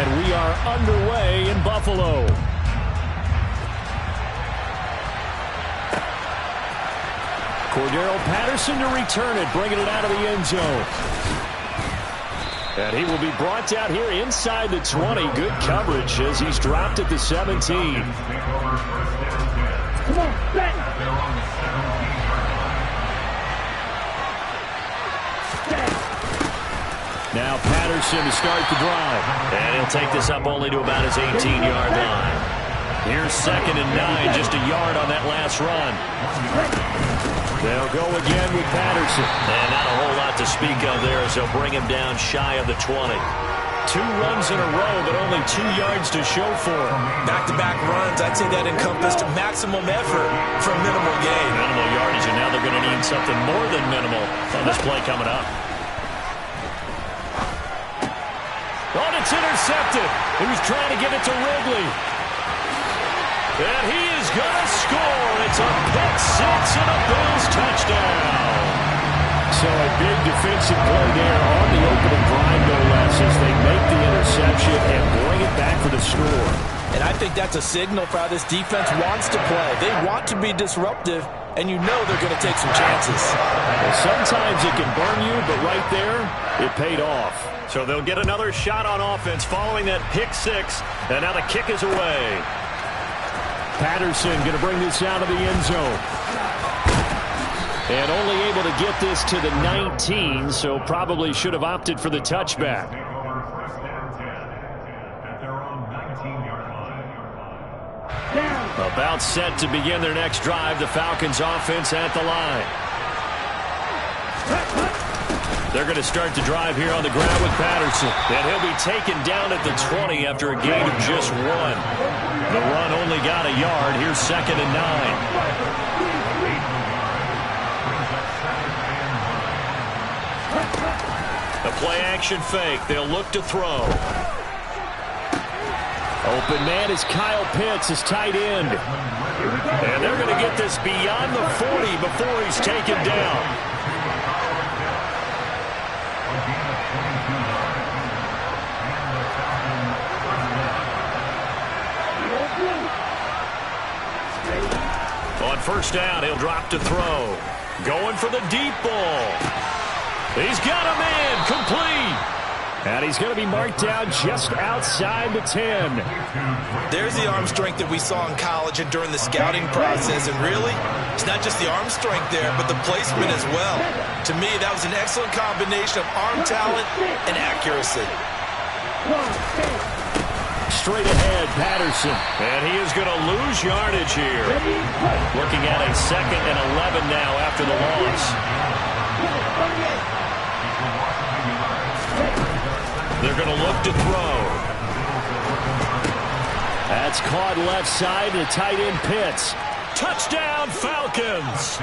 And we are underway in Buffalo. Cordero Patterson to return it, bringing it out of the end zone. And he will be brought down here inside the 20. Good coverage as he's dropped at the 17. Come on, back. Now Patterson to start the drive. And he'll take this up only to about his 18-yard line. Here's 2nd and 9, just a yard on that last run. They'll go again with Patterson. And not a whole lot to speak of there as they'll bring him down shy of the 20. 2 runs in a row, but only 2 yards to show for it. Back-to-back runs, I'd say that encompassed maximum effort for minimal gain. Minimal yardage, and now they're going to need something more than minimal on this play coming up. Oh, it's intercepted. He was trying to get it to Ridley. And he is going to score. It's a pick six and a Bills touchdown. So a big defensive play there on the opening drive, no less, as they make the interception and bring it back for the score. And I think that's a signal for how this defense wants to play. They want to be disruptive, and you know they're going to take some chances. Well, sometimes it can burn you, but right there, it paid off. So they'll get another shot on offense following that pick six, and now the kick is away. Patterson going to bring this out of the end zone. And only able to get this to the 19, so probably should have opted for the touchback. About set to begin their next drive, the Falcons offense at the line. They're going to start the drive here on the ground with Patterson. And he'll be taken down at the 20 after a gain of just 1. The run only got a yard. Here's 2nd and 9. A play-action fake. They'll look to throw. Open man is Kyle Pitts, his tight end. And they're going to get this beyond the 40 before he's taken down. On first down, he'll drop to throw. Going for the deep ball. He's got a man, complete. And he's going to be marked down just outside the 10. There's the arm strength that we saw in college and during the scouting process. And really, it's not just the arm strength there, but the placement as well. To me, that was an excellent combination of arm talent and accuracy. Straight ahead, Patterson. And he is going to lose yardage here. Looking at a 2nd and 11 now after the loss. They're going to look to throw. That's caught left side to tight end Pitts. Touchdown, Falcons!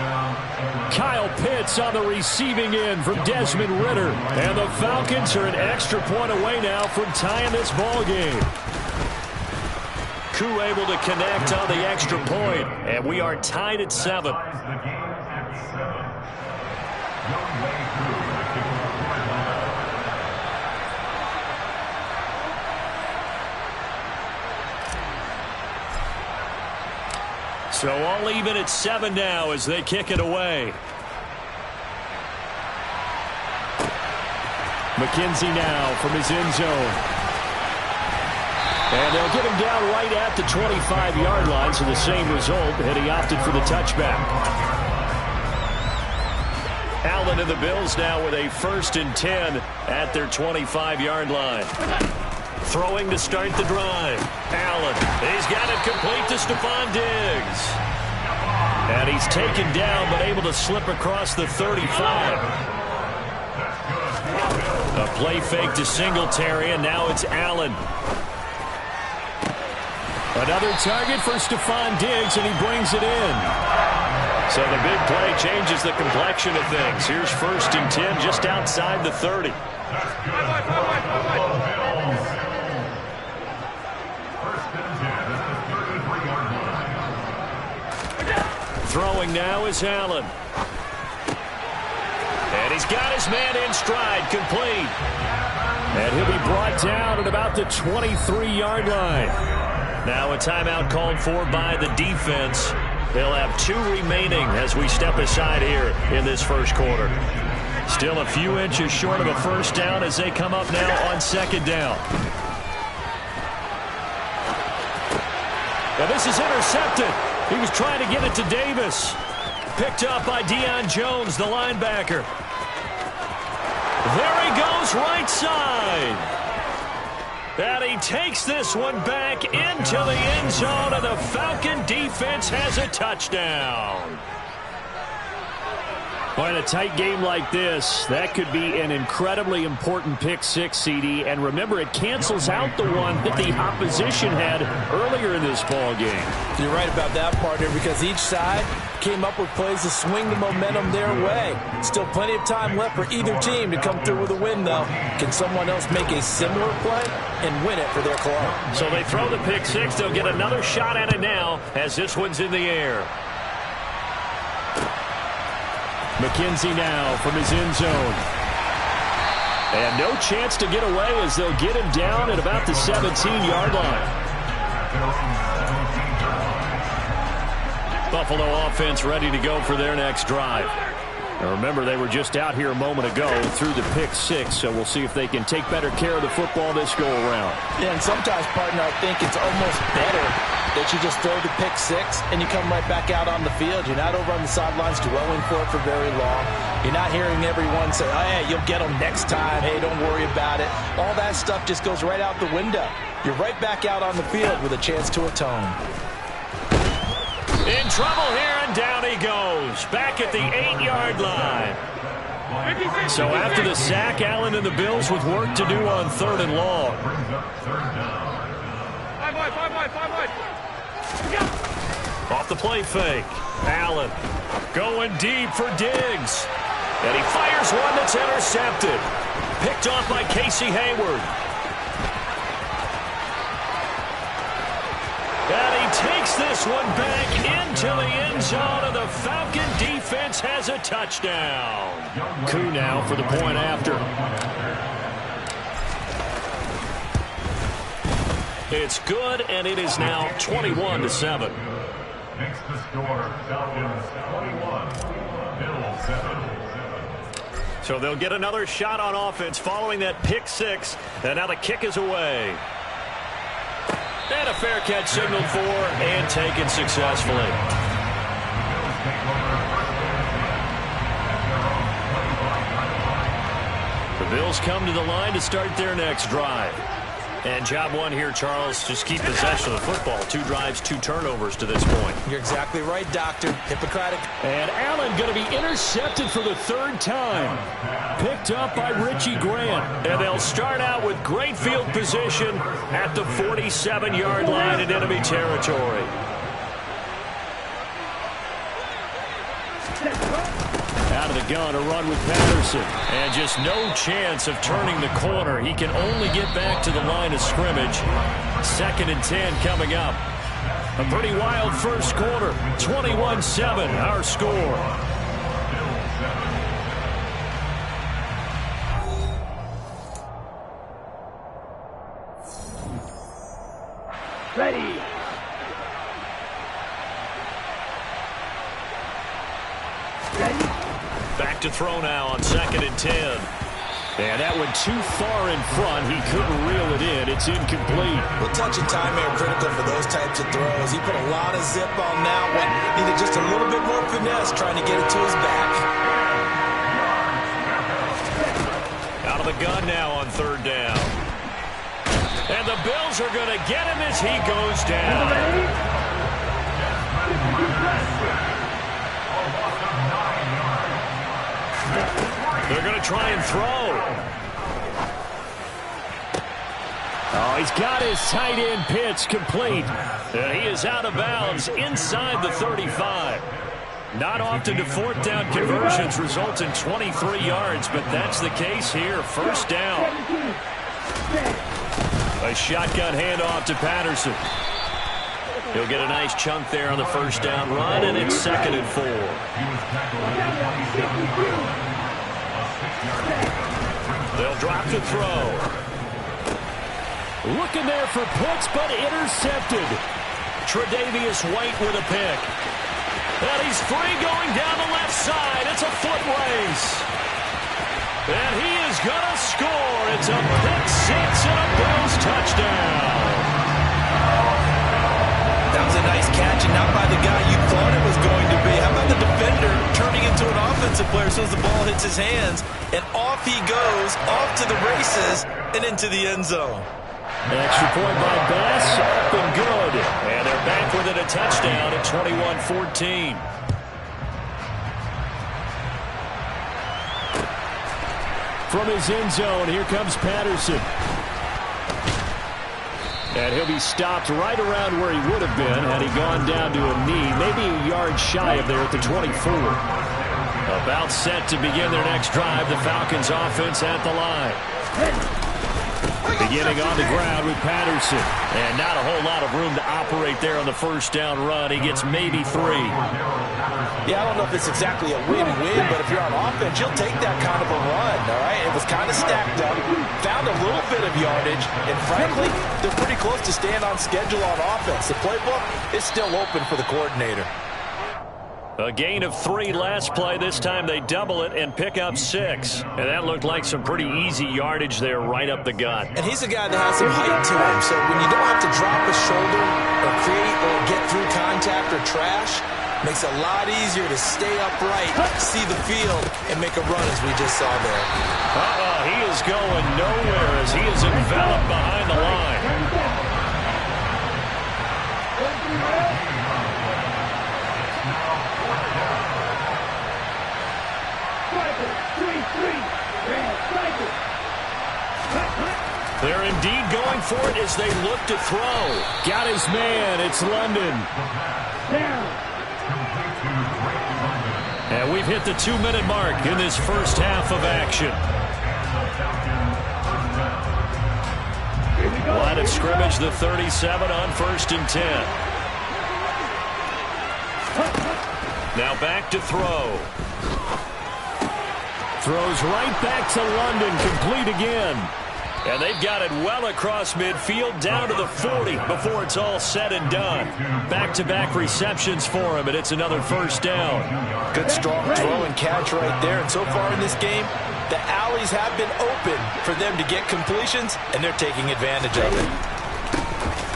Kyle Pitts on the receiving end from Desmond Ridder. And the Falcons are an extra point away now from tying this ball game. Koo able to connect on the extra point, and we are tied at 7. So all even at 7 now as they kick it away. McKenzie now from his end zone. And they'll get him down right at the 25-yard line, so the same result, and he opted for the touchback. Allen and the Bills now with a 1st and 10 at their 25-yard line. Throwing to start the drive. Allen, he's got it complete to Stephon Diggs. And he's taken down, but able to slip across the 35. A play fake to Singletary, and now it's Allen. Another target for Stephon Diggs, and he brings it in. So the big play changes the complexion of things. Here's 1st and 10 just outside the 30. Throwing now is Allen. And He's got his man in stride, complete. And he'll be brought down at about the 23-yard line. Now a timeout called for by the defense. They'll have 2 remaining as we step aside here in this first quarter. Still a few inches short of a first down as they come up now on second down. Now this is intercepted. He was trying to get it to Davis. Picked up by Deion Jones, the linebacker. There he goes, right side. And he takes this one back into the end zone, and the Falcon defense has a touchdown. Well, in a tight game like this, that could be an incredibly important pick six, CD. And remember, it cancels out the one that the opposition had earlier in this ball game. You're right about that, partner, because each side came up with plays to swing the momentum their way. Still plenty of time left for either team to come through with a win, though. Can someone else make a similar play and win it for their club? So they throw the pick six. They'll get another shot at it now as this one's in the air. McKenzie now from his end zone. And no chance to get away as they'll get him down at about the 17-yard line. Buffalo offense ready to go for their next drive. Now remember, they were just out here a moment ago through the pick six, so we'll see if they can take better care of the football this go-around. Yeah, and sometimes, partner, I think it's almost better that you just throw the pick six and you come right back out on the field. You're not over on the sidelines dwelling for it for very long. You're not hearing everyone say, oh, hey, you'll get them next time. Hey, don't worry about it. All that stuff just goes right out the window. You're right back out on the field with a chance to atone. In trouble here, and down he goes. Back at the 8-yard line. So after the sack, Allen and the Bills with work to do on third and long. Off the play fake. Allen going deep for Diggs. And he fires one that's intercepted. Picked off by Casey Hayward. And he takes this one back into the end zone, and the Falcon defense has a touchdown. Koo now for the point after. It's good, and it is now 21-7. Next to score, Falcons 21, Bills 7. So they'll get another shot on offense following that pick six, and now the kick is away. And a fair catch signaled for and taken successfully. The Bills come to the line to start their next drive. And job one here, Charles, just keep possession of the football. 2 drives, 2 turnovers to this point. You're exactly right, Doctor. Hippocratic. And Allen going to be intercepted for the 3rd time. Picked up by Richie Grant. And they'll start out with great field position at the 47-yard line in enemy territory. Out of the gun, a run with Patterson. And just no chance of turning the corner. He can only get back to the line of scrimmage. 2nd and 10 coming up. A pretty wild first quarter. 21-7, our score. Ready. Back to throw now on 2nd and 10. And that went too far in front. He couldn't reel it in. It's incomplete. Well, touch and time are critical for those types of throws. He put a lot of zip on that one. Needed just a little bit more finesse trying to get it to his back. Out of the gun now on 3rd down. And the Bills are going to get him as he goes down. They're going to try and throw. Oh, he's got his tight end pitch complete. And he is out of bounds inside the 35. Not often do 4th down conversions result in 23 yards, but that's the case here. 1st down. A shotgun handoff to Patterson. He'll get a nice chunk there on the 1st down run, and it's 2nd and 4. They'll drop to throw. Looking there for Pitts, but intercepted. Tre'Davious White with a pick. And he's free going down the left side. It's a foot race. And he is going to score. It's a pick six and a Bills touchdown. That was a nice catch, and not by the guy you thought it was going to be. How about the defender turning into an offensive player as soon as the ball hits his hands, and off he goes, off to the races, and into the end zone. An extra point by Bass, been good. And they're back with it, a touchdown at 21-14. From his end zone, here comes Patterson. And he'll be stopped right around where he would have been had he gone down to a knee, maybe a yard shy of there at the 24. About set to begin their next drive, the Falcons offense at the line. Beginning on the ground with Patterson. And not a whole lot of room to operate there on the first down run. He gets maybe 3. Yeah, I don't know if it's exactly a win-win, but if you're on offense, you'll take that kind of a run, all right? It was kind of stacked up, found a little bit of yardage, and frankly, they're pretty close to staying on schedule on offense. The playbook is still open for the coordinator. A gain of 3 last play. This time they double it and pick up 6. And that looked like some pretty easy yardage there right up the gut. And he's a guy that has some height to him, so when you don't have to drop a shoulder or create or get through contact or trash, makes it a lot easier to stay upright, see the field, and make a run as we just saw there. He is going nowhere as he is enveloped behind the line. They're indeed going for it as they look to throw. Got his man. It's London. And we've hit the 2-minute mark in this first half of action. Line of scrimmage, the 37 on 1st and 10. Now back to throw. Throws right back to London, complete again. And they've got it well across midfield, down to the 40 before it's all said and done. Back-to-back receptions for him, and it's another first down. Good strong throw and catch right there. And so far in this game, the alleys have been open for them to get completions, and they're taking advantage of it.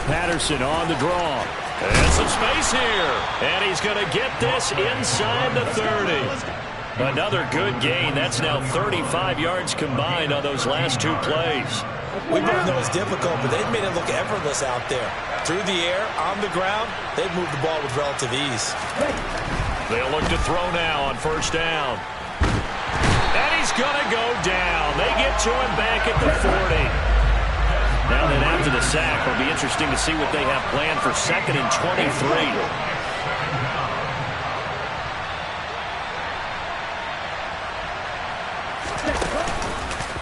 Patterson on the draw. And some space here. And he's going to get this inside the 30. Another good gain. That's now 35 yards combined on those last 2 plays. We both know it's difficult, but they've made it look effortless out there. Through the air, on the ground, they've moved the ball with relative ease. They'll look to throw now on first down. And he's going to go down. They get to him back at the 40. Now then, after the sack, it'll be interesting to see what they have planned for 2nd and 23.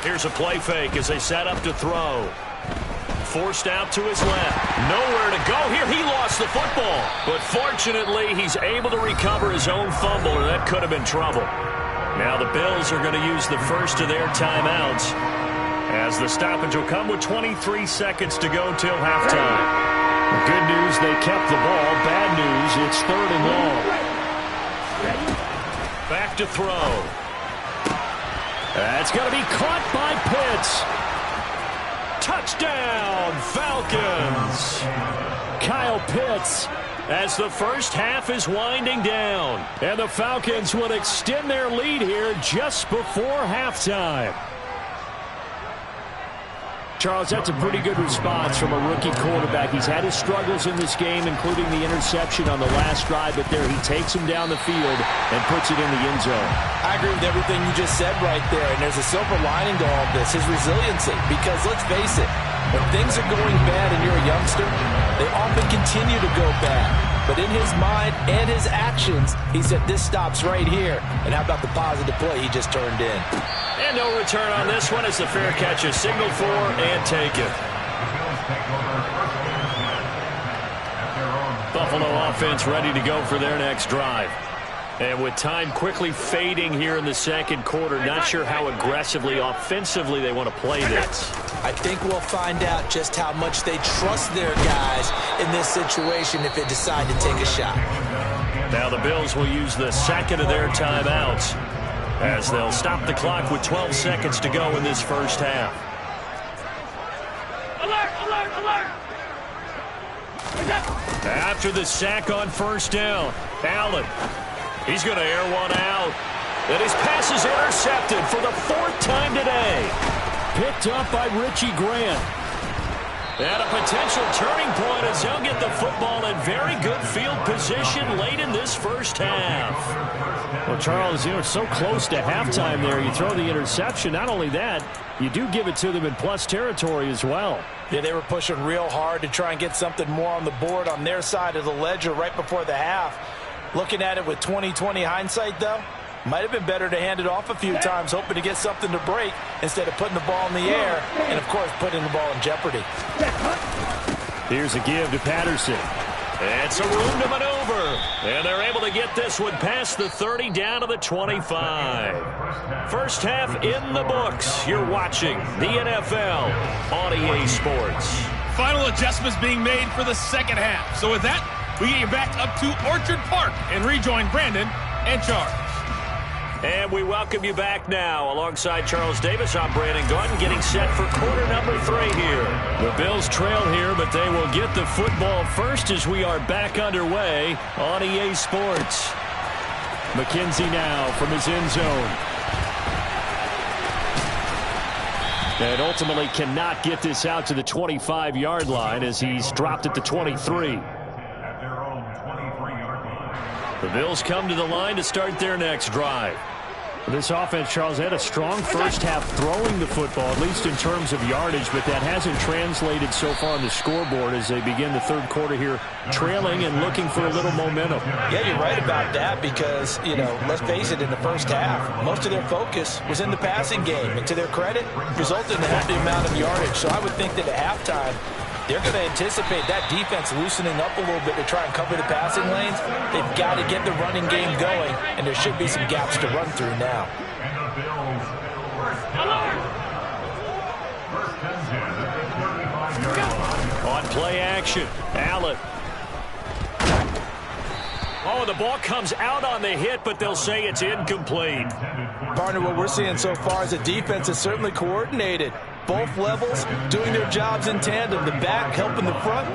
Here's a play fake as they set up to throw. Forced out to his left. Nowhere to go here. He lost the football. But fortunately, he's able to recover his own fumble, or that could have been trouble. Now the Bills are going to use the first of their timeouts, as the stoppage will come with 23 seconds to go till halftime. Good news, they kept the ball. Bad news, it's 3rd and long. Back to throw. That's going to be caught by Pitts. Touchdown, Falcons. Kyle Pitts, as the first half is winding down. And the Falcons will extend their lead here just before halftime. Charles, that's a pretty good response from a rookie quarterback. He's had his struggles in this game, including the interception on the last drive, but there he takes him down the field and puts it in the end zone. I agree with everything you just said right there, and there's a silver lining to all of this, his resiliency, because let's face it, when things are going bad and you're a youngster, they often continue to go bad. But in his mind and his actions, he said, this stops right here. And how about the positive play he just turned in? And no return on this one as the fair catch is signaled for and taken. Buffalo offense ready to go for their next drive. And with time quickly fading here in the second quarter, not sure how aggressively, offensively they want to play this. I think we'll find out just how much they trust their guys in this situation if they decide to take a shot. Now the Bills will use the second of their timeouts as they'll stop the clock with 12 seconds to go in this first half. Alert, alert, alert! After the sack on first down, Allen. He's going to air one out. And his pass is intercepted for the fourth time today. Picked up by Richie Grant. And a potential turning point as they'll get the football in very good field position late in this first half. Well, Charles, you know, so close to halftime there. You throw the interception. Not only that, you do give it to them in plus territory as well. Yeah, they were pushing real hard to try and get something more on the board on their side of the ledger right before the half. Looking at it with 20/20 hindsight, though, might have been better to hand it off a few times, hoping to get something to break instead of putting the ball in the air and, of course, putting the ball in jeopardy. Here's a give to Patterson. It's a room to maneuver. And they're able to get this one past the 30 down to the 25. First half in the books. You're watching the NFL on EA Sports. Final adjustments being made for the second half. So with that, we get you back up to Orchard Park and rejoin Brandon and Charles. And we welcome you back now. Alongside Charles Davis, I'm Brandon Gaudin, getting set for quarter number 3 here. The Bills trail here, but they will get the football first as we are back underway on EA Sports. McKenzie now from his end zone. And ultimately cannot get this out to the 25-yard line as he's dropped at the 23. The Bills come to the line to start their next drive. This offense, Charles, had a strong first half throwing the football, at least in terms of yardage, but that hasn't translated so far on the scoreboard as they begin the third quarter here, trailing and looking for a little momentum. Yeah, you're right about that because, you know, let's face it, in the first half, most of their focus was in the passing game, and to their credit, resulted in a healthy amount of yardage. So I would think that at halftime, they're going to anticipate that defense loosening up a little bit to try and cover the passing lanes. They've got to get the running game going, and there should be some gaps to run through now. On play action, Allen. Oh, the ball comes out on the hit, but they'll say it's incomplete. Partner, what we're seeing so far is the defense is certainly coordinated. Both levels doing their jobs in tandem. The back helping the front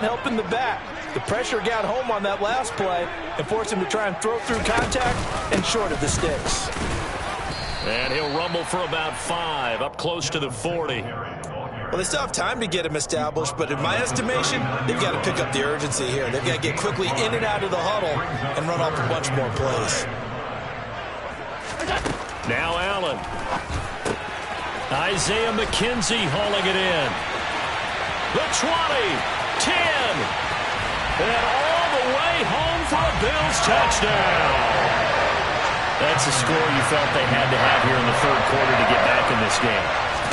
helping the back. The pressure got home on that last play and forced him to try and throw through contact and short of the sticks. And he'll rumble for about 5, up close to the 40. Well, they still have time to get him established, but in my estimation, they've got to pick up the urgency here. They've got to get quickly in and out of the huddle and run off a bunch more plays. Now Allen. Isaiah McKenzie hauling it in. The 20, 10, and all the way home for a Bills touchdown. That's a score you felt they had to have here in the third quarter to get back in this game.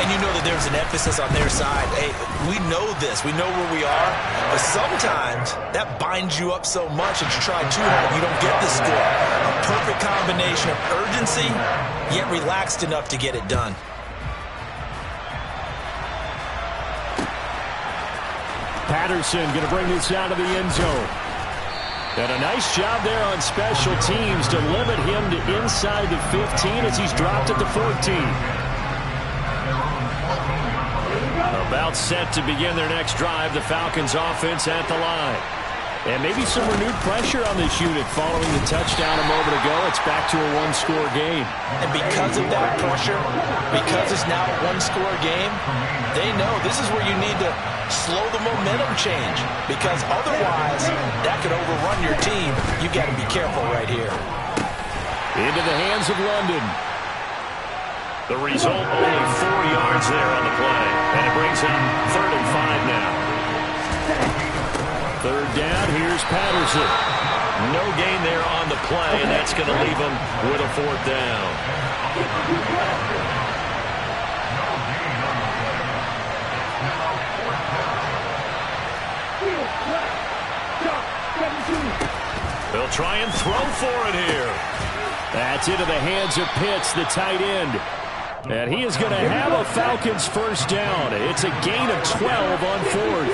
And you know that there's an emphasis on their side. Hey, we know this. We know where we are. But sometimes that binds you up so much that you try too hard, you don't get the score. A perfect combination of urgency, yet relaxed enough to get it done. Patterson going to bring this out of the end zone. And a nice job there on special teams to limit him to inside the 15 as he's dropped at the 14. About set to begin their next drive, the Falcons offense at the line. And maybe some renewed pressure on this unit following the touchdown a moment ago. It's back to a one-score game. And because of that pressure, because it's now a one-score game, they know this is where you need to slow the momentum change. Because otherwise, that could overrun your team. You've got to be careful right here. Into the hands of London. The result, only 4 yards there on the play. And it brings him 3rd and 5 now. Third down, here's Patterson. No gain there on the play, and that's going to leave him with a 4th down. They'll try and throw for it here. That's into the hands of Pitts, the tight end. And he is going to have a Falcons first down. It's a gain of 12 on fourth.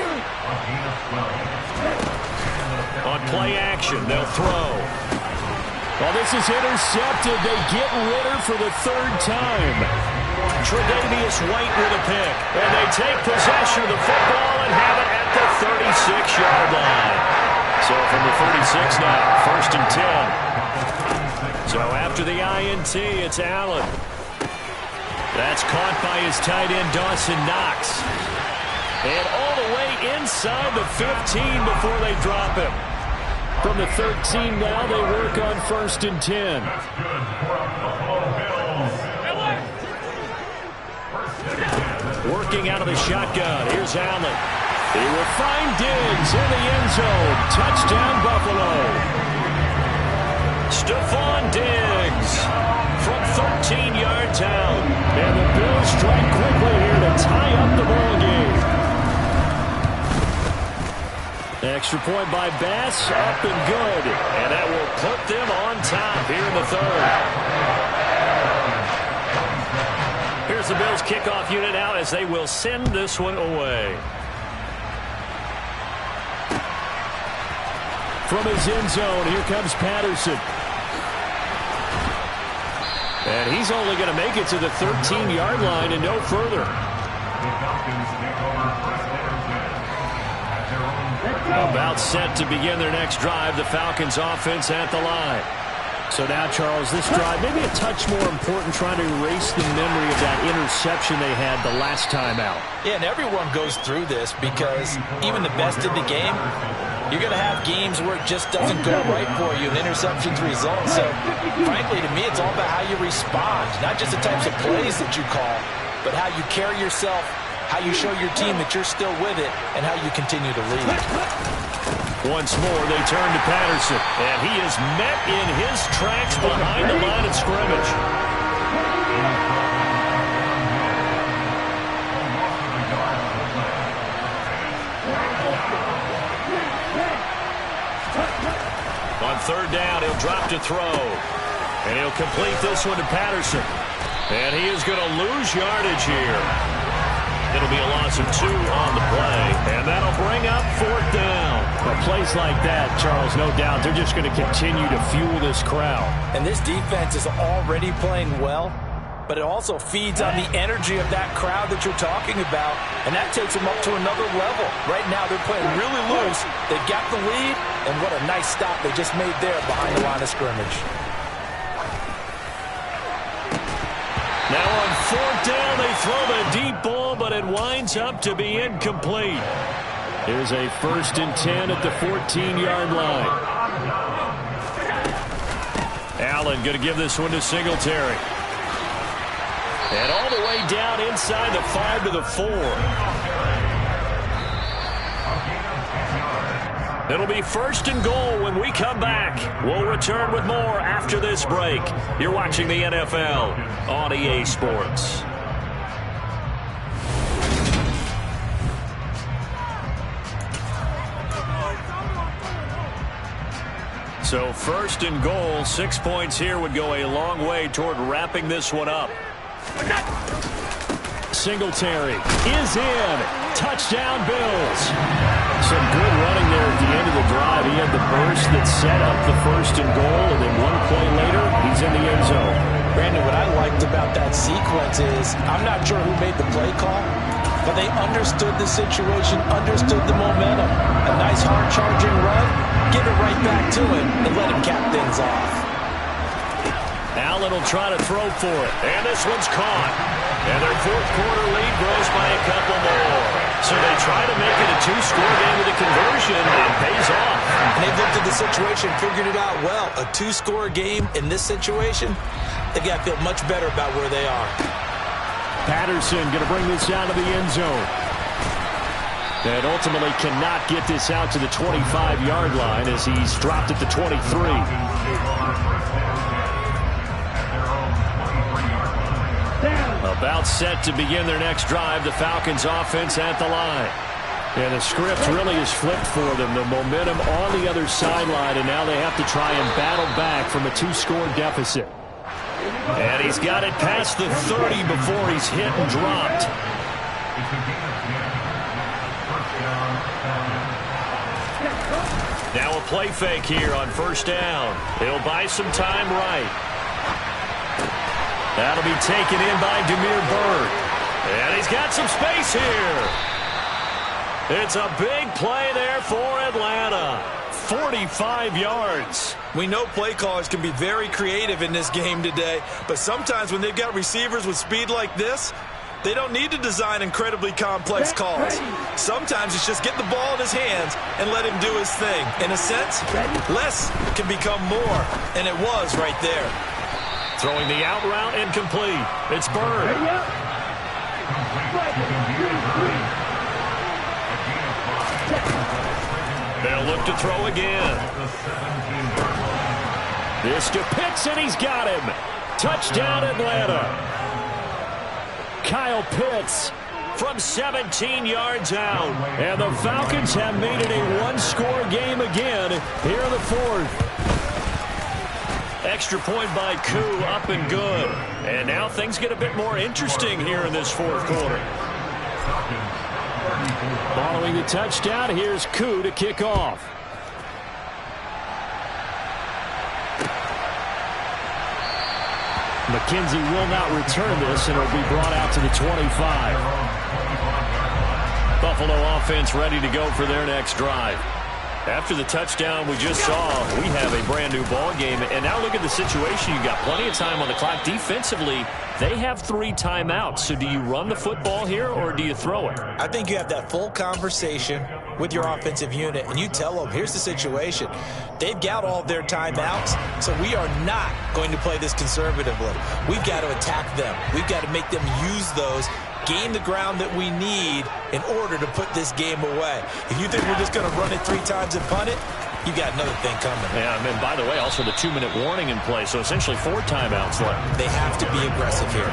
On play action, they'll throw. Well, this is intercepted. They get Ritter for the third time. Tre'Davious White with a pick. And they take possession of the football and have it at the 36-yard line. So from the 36 now, first and 10. So after the INT, it's Allen. That's caught by his tight end, Dawson Knox. And all the way inside the 15 before they drop him. From the 13 now, they work on first and 10. Working out of the shotgun. Here's Allen. He will find Diggs in the end zone. Touchdown, Buffalo. Stephon Diggs from 13 yards out. And the Bills strike quickly here to tie up the ball game. Extra point by Bass, up and good. And that will put them on top here in the third. Here's the Bills kickoff unit now as they will send this one away. From his end zone, here comes Patterson. And he's only going to make it to the 13-yard line and no further. About set to begin their next drive, the Falcons offense at the line. So now, Charles, this drive, maybe a touch more important, trying to erase the memory of that interception they had the last time out. Yeah, and everyone goes through this because even the best in the game, you're going to have games where it just doesn't go right for you and interceptions result. So, frankly, to me, it's all about how you respond, not just the types of plays that you call, but how you carry yourself, how you show your team that you're still with it, and how you continue to lead. Once more, they turn to Patterson, and he is met in his tracks behind the line of scrimmage. On third down, he'll drop to throw, and he'll complete this one to Patterson. And he is going to lose yardage here. It'll be a loss of 2 on the play, and that'll bring up fourth down. But plays like that, Charles, no doubt, they're just going to continue to fuel this crowd. And this defense is already playing well, but it also feeds on the energy of that crowd that you're talking about, and that takes them up to another level. Right now, they're playing really loose. They've got the lead, and what a nice stop they just made there behind the line of scrimmage. Now on fourth down, they throw the deep ball, but it winds up to be incomplete. Here's a first and 10 at the 14-yard line. Allen going to give this one to Singletary. And all the way down inside the 5 to the 4. It'll be first and goal when we come back. We'll return with more after this break. You're watching the NFL on EA Sports. So first and goal, 6 points here would go a long way toward wrapping this one up. Singletary is in. Touchdown, Bills. Some good running there at the end of the drive. He had the burst that set up the first and goal, and then one play later, he's in the end zone. Brandon, what I liked about that sequence is I'm not sure who made the play call, but they understood the situation, understood the momentum. A nice hard-charging run, give it right back to him, and let him cap things off. Allen will try to throw for it, and this one's caught. And their fourth quarter lead grows by a couple more. So they try to make it a 2-score game with a conversion, and it pays off. And they've looked at the situation, figured it out well. A 2-score game in this situation, they got to feel much better about where they are. Patterson going to bring this out of the end zone. And ultimately cannot get this out to the 25-yard line as he's dropped at the 23. About set to begin their next drive, the Falcons offense at the line. And the script really is flipped for them. The momentum on the other sideline, and now they have to try and battle back from a 2-score deficit. And he's got it past the 30 before he's hit and dropped. Now a play fake here on first down. He'll buy some time right. That'll be taken in by Demir Bird. And he's got some space here. It's a big play there for Atlanta. 45 yards. We know play callers can be very creative in this game today, but sometimes when they've got receivers with speed like this, they don't need to design incredibly complex calls. Sometimes it's just get the ball in his hands and let him do his thing. In a sense, less can become more, and it was right there. Throwing the out route incomplete. It's Bird. They'll look to throw again. This to Pitts, and he's got him. Touchdown, Atlanta. Kyle Pitts From 17 yards out. And the Falcons have made it a one-score game again here in the fourth. Extra point by Koo, up and good. And now things get a bit more interesting here in this fourth quarter. Following the touchdown, here's Koo to kick off. McKenzie will not return this, and it'll be brought out to the 25. Buffalo offense ready to go for their next drive. After the touchdown we just saw, we have a brand new ball game. And now look at the situation. You've got plenty of time on the clock. Defensively, they have 3 timeouts. So do you run the football here or do you throw it? I think you have that full conversation with your offensive unit, and you tell them, here's the situation. They've got all their timeouts, so we are not going to play this conservatively. We've got to attack them. We've got to make them use those, gain the ground that we need in order to put this game away. If you think we're just going to run it 3 times and punt it, you got another thing coming. Yeah, and by the way, also the 2-minute warning in play, so essentially 4 timeouts left. They have to be aggressive here.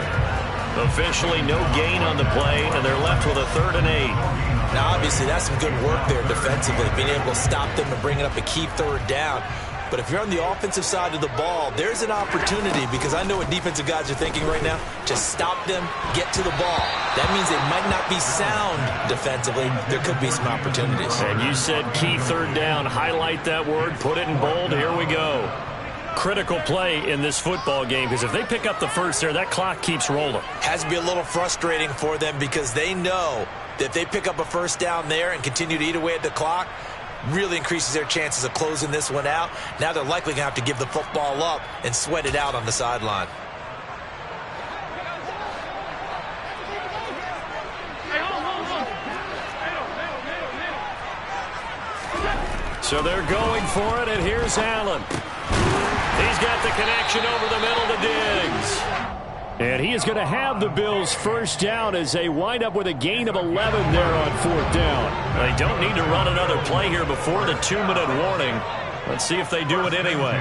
Officially no gain on the play, and they're left with a 3rd and 8. Now, obviously, that's some good work there defensively, being able to stop them and bringing up a key 3rd down. But if you're on the offensive side of the ball, there's an opportunity, because I know what defensive guys are thinking right now. Just stop them, get to the ball. That means they might not be sound defensively. There could be some opportunities. And you said key 3rd down. Highlight that word. Put it in bold. Here we go. Critical play in this football game, because if they pick up the first there, that clock keeps rolling. Has to be a little frustrating for them, because they know that if they pick up a first down there and continue to eat away at the clock, really increases their chances of closing this one out. Now they're likely going to have to give the football up and sweat it out on the sideline. So they're going for it, and here's Allen. He's got the connection over the middle to Diggs. And he is going to have the Bills first down as they wind up with a gain of 11 there on 4th down. They don't need to run another play here before the 2-minute warning. Let's see if they do it anyway.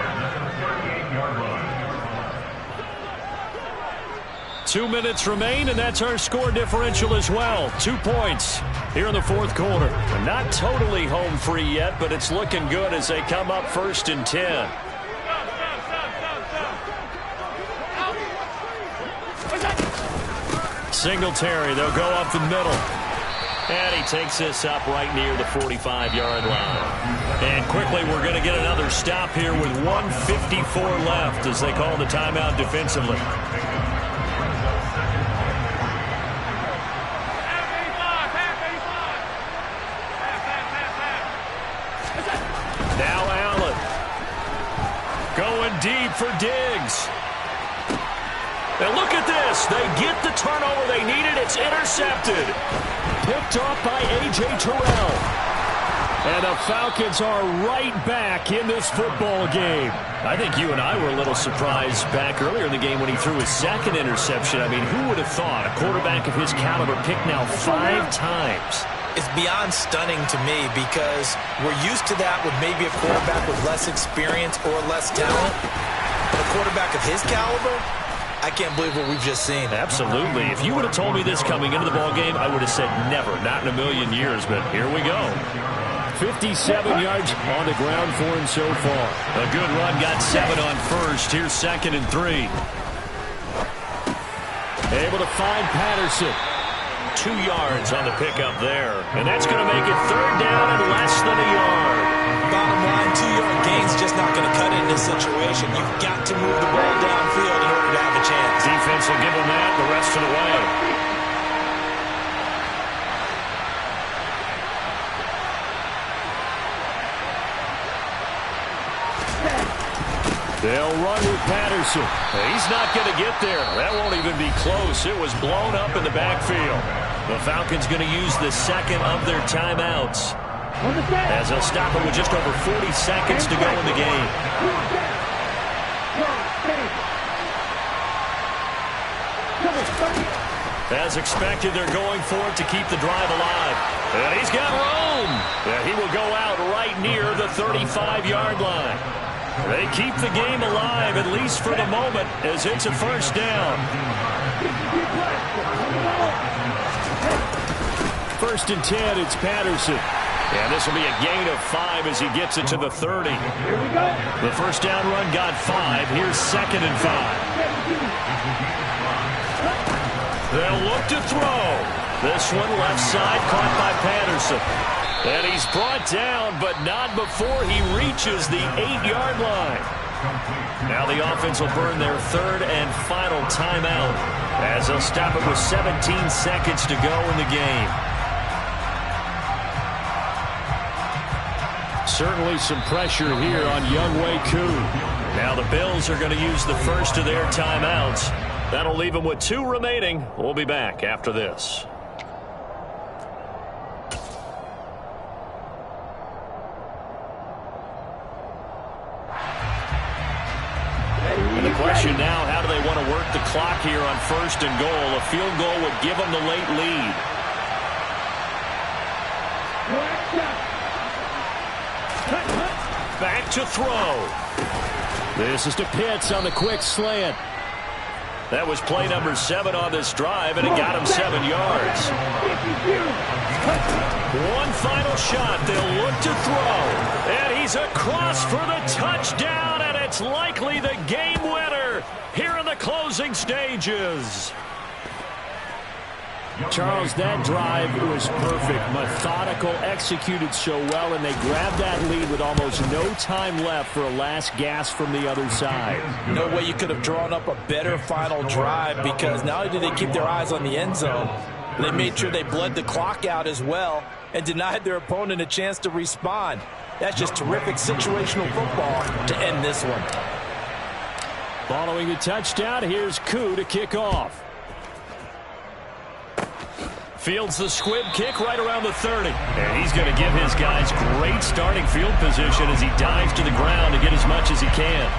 2 minutes remain, and that's our score differential as well. 2 points here in the fourth quarter. Not totally home free yet, but it's looking good as they come up 1st and 10. Singletary, they'll go up the middle. And he takes this up right near the 45-yard line. And quickly, we're going to get another stop here with 1:54 left as they call the timeout defensively. Now Allen. Going deep for Diggs. And look at this. They get the turnover they needed. It's intercepted. Picked off by A.J. Terrell. And the Falcons are right back in this football game. I think you and I were a little surprised back earlier in the game when he threw his 2nd interception. I mean, who would have thought a quarterback of his caliber picked now 5 times? It's beyond stunning to me, because we're used to that with maybe a quarterback with less experience or less talent. But a quarterback of his caliber, I can't believe what we've just seen. Absolutely. If you would have told me this coming into the ball game, I would have said never, not in a million years, but here we go. 57 yards on the ground for him so far. A good run, got 7 on first. Here's 2nd and 3. Able to find Patterson. 2 yards on the pickup there. And that's going to make it 3rd down and less than a yard. Bottom line, 2-yard gain's just not going to cut it in this situation. You've got to move the ball downfield in order to have a chance. Defense will give them that the rest of the way. They'll run with Patterson. He's not going to get there. That won't even be close. It was blown up in the backfield. The Falcons going to use the 2nd of their timeouts, as they'll stop it with just over 40 seconds to go in the game. As expected, they're going for it to keep the drive alive. And he's got room. And he will go out right near the 35-yard line. They keep the game alive, at least for the moment, as it's a 1st down. 1st and 10, it's Patterson. And this will be a gain of 5 as he gets it to the 30. The 1st down run got 5. Here's 2nd and 5. They'll look to throw. This one left side, caught by Patterson. And he's brought down, but not before he reaches the 8-yard line. Now the offense will burn their 3rd and final timeout, as they'll stop it with 17 seconds to go in the game. Certainly some pressure here on Younghoe Koo. Now the Bills are going to use the first of their timeouts. That'll leave them with 2 remaining. We'll be back after this. And the question now, how do they want to work the clock here on 1st and goal? A field goal would give them the late lead. Back to throw. This is to Pitts on the quick slant. That was play number 7 on this drive, and it got him 7 yards. One final shot. They'll look to throw. And he's across for the touchdown, and it's likely the game winner here in the closing stages. Charles, that drive was perfect, methodical, executed so well, and they grabbed that lead with almost no time left for a last gasp from the other side. No way you could have drawn up a better final drive, because not only did they keep their eyes on the end zone, they made sure they bled the clock out as well and denied their opponent a chance to respond. That's just terrific situational football to end this one. Following a touchdown, here's Koo to kick off. Fields the squib kick right around the 30. And he's going to give his guys great starting field position as he dives to the ground to get as much as he can.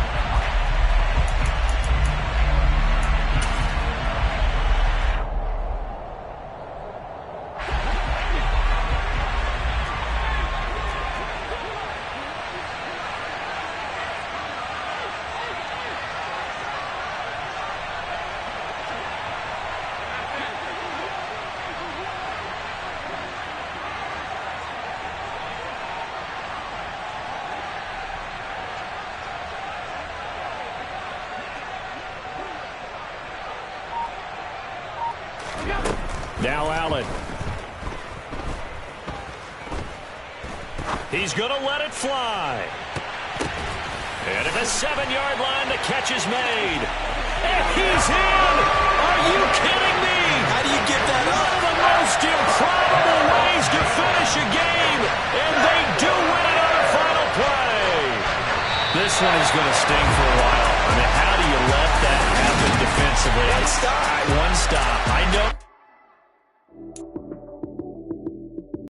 Now Allen. He's going to let it fly. And at the 7-yard line, the catch is made. And he's in! Are you kidding me? How do you get that up? One of the most improbable ways to finish a game. And they do win it on a final play. This one is going to sting for a while. I mean, how do you let that happen defensively? One stop. One stop. I know.